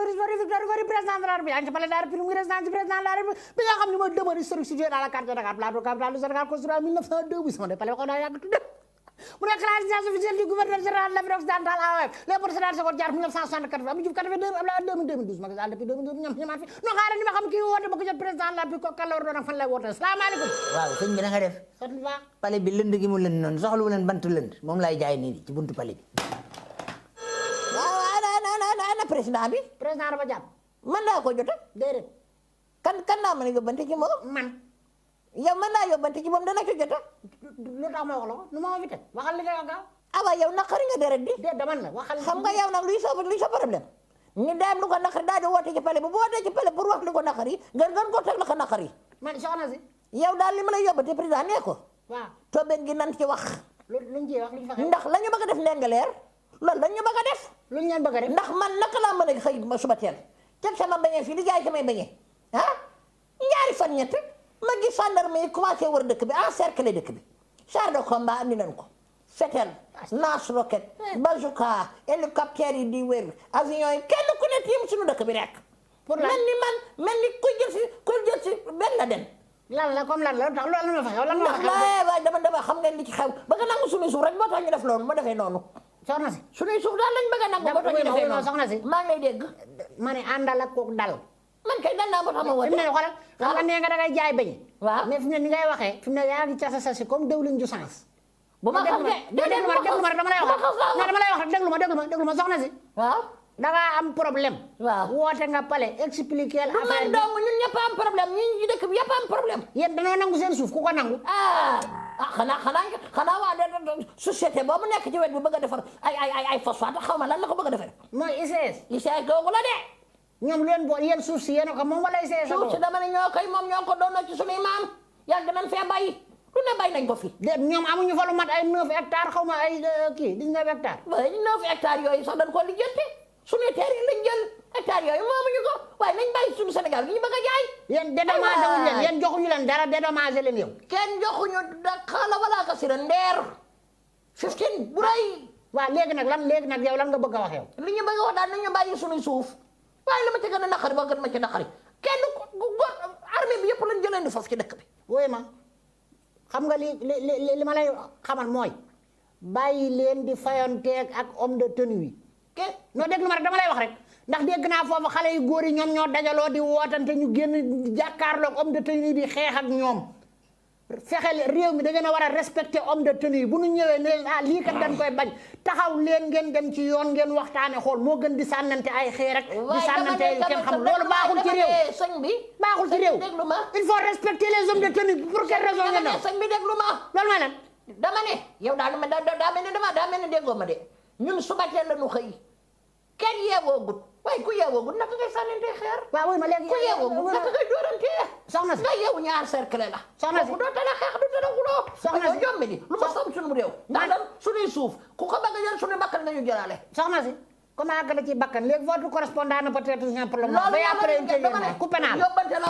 président de la République yaa ngi ci palais de la République muy résidence du président de la République bi nga xam ne mooy demeure historique située dans la carte de Dakar plateau capitale du Sénégal construit en 1902 bu sama de palais ko daa yàgg tudde mu nekk la résidence officielle du gouverneur général de l'Afrique occidentale AOF Léopold Sédar Senghor Diatta 1964 Abdou Diouf 82 Abdoulaye Wade 2012 Macky Sall depuis 2012 ñoom ñëmaat fi non xaaral ni ma xam kii woote ba ko jot président de la République ko kan la war doon ak fan lay woote salaamaaleykum waaw sëñ bi na nga def sant baax palais bi lënd gi mu lënd noonu soxlu leen bantu lënd moom lay jaay nii ci buntu palais bi waaw ana président bi président dafa jàpp man naa ko jota déedéet kan naa mën a yóbbante ci moom man yow mën naa yóbbante ci moom dana ci jota lu tax ma wax la ko nu ma fi teg waxal li ngay wax gaaw waaw yow naqari nga deret di déet dama la waxal xam nga yow nag luy sa problème ni daam lu ko naqari daal di woote ci palais bu wootee ci palais pour wax lu ko naqari nga gën koo teg la ko naqari man soxna si yow daal li ma lay yóbbante président nee ko waaw toobeen gi nan ci wax luñ ci wax luñ fa xew ndax la ñu bëgg a def ndengaleer loolu la ñu bëgg a def luñ leen bëgg a def ndax man naka laa mën a xëy ma suba teel teg sama beñe fii di jaay samay beñe ñaari fan ñett ma gis gendarme yi commencé wër dëkk bi encercler dëkk bi char de combat andi nañ ko fetel lance roquette bazooka hélicoptère yi di wër avion yi kenn ku ne tiim suñu dëkk bi rek pour lan mel ni ku jël si benn la dem lan la comme lan la tax loolu la ma fa xew lan ma fa xew waaye dama xam ngeen li ci xew ba nga nangu suñuy suuf rek moo tax ñu def loolu ma defee noonu soxna si suñuy suuf daal lañ bëgg a nangu moo tax ñu defee noonu soxna si maa ngi lay dégg ma ne àndal ak kook dal man kay dal naa moo tax ma woote fi mu ne xoolal xam nga nee nga da ngay jaay bañ waaw mais fi mu ne ni ngay waxee fi mu ne yaa ngi casa sasi comme dawlin ju sens bu ma xam ne déglu ma rek dama lay wax déglu ma soxna si waaw da nga am problème waaw woote nga pale expliquer du man dong ñun ñëpp am problème ñun ñu dëkk bi yëpp am problème yéen danoo nangu seen suuf ku ko nangu xanaa waa de société boobu nekk ci wet bi bëgg a defar ay phosphate xaw ma lan la ko bëgg a defar mooy ICS ICS googu la de ñoom leen boo yéen suuf si yéen a ko moom wala ICS suuf si dama ne ñoo koy moom ñoo ko doon ci suñuy maam yàgg nañ fee bay lu ne bay nañ ko fi déet ñoom amuñu fa lu mat ay 9 hectares xaw ma ay kii 19 hectares waaye 9 hectares yooyu sax dañ ko lijjanti suñuy terre yi lañ jël hectares yooyu moomuñu ko waaye nañ bàyyi suñu Sénégal gi ñu bëgg a jaay yéen dédommagé wuñu leen yéen joxuñu leen dara dédommagé leen yow kenn joxuñu da xaala wala ka sira ndeer 15 bu rëy waaw léegi nag yow lan nga bëgg a wax yow li ñu bëgg a wax daal nañu bàyyi suñuy suuf waaye la ma ci gën a naqari ba gën ma ci naqari kenn armée bi yëpp lañ jëleen di foofu ci dëkk bi wooyu ma xam nga li ma lay xamal mooy bàyyi leen di fayonteeg ak homme de tenue yi non dégg lu ma rek dama lay wax rek ndax dégg naa foofu xale yu góor yi ñoom ñoo dajaloo di wootante ñu génn jàkkaarloog homme de tenue yi di xeex ak ñoom fexeel réew mi da ngeen a war a respecter homme de tenue yi bu ñu ñëwee ne lii kat dañ koy bañ taxaw leen ngeen dem ci yoon ngeen waxtaane xool moo gën di sànnante ay xeer rek di sànnante yu kenn xamul loolu baaxul ci réew sëñ bi baaxul ci réew déglu ma il faut respecter les hommes de tenue pour quelle raison ngeen daw sëñ bi déglu ma loolu mooy lan dama ne yow daal ma daa mel ni déggoo ma de ñun suba teel la ñu xëy kenn yeewoogut waaye ku yeewoogut naka ngay sànnante xeer waaw wuy ma léegi ku yeewoogut naka ngay doorante soxna si nga yeewu ñaar cercle la soxna si doo tala xeex du tala xuloo soxna si jommi di lu ma sam suñu réew ndax dan suñuy suuf ku ko bëgg jël suñu bakkan nañu jëlaale soxna si comme àgg na ci bakkan léegi votre correspondant na peut-être un problème ba après coupé naa la yóbbante la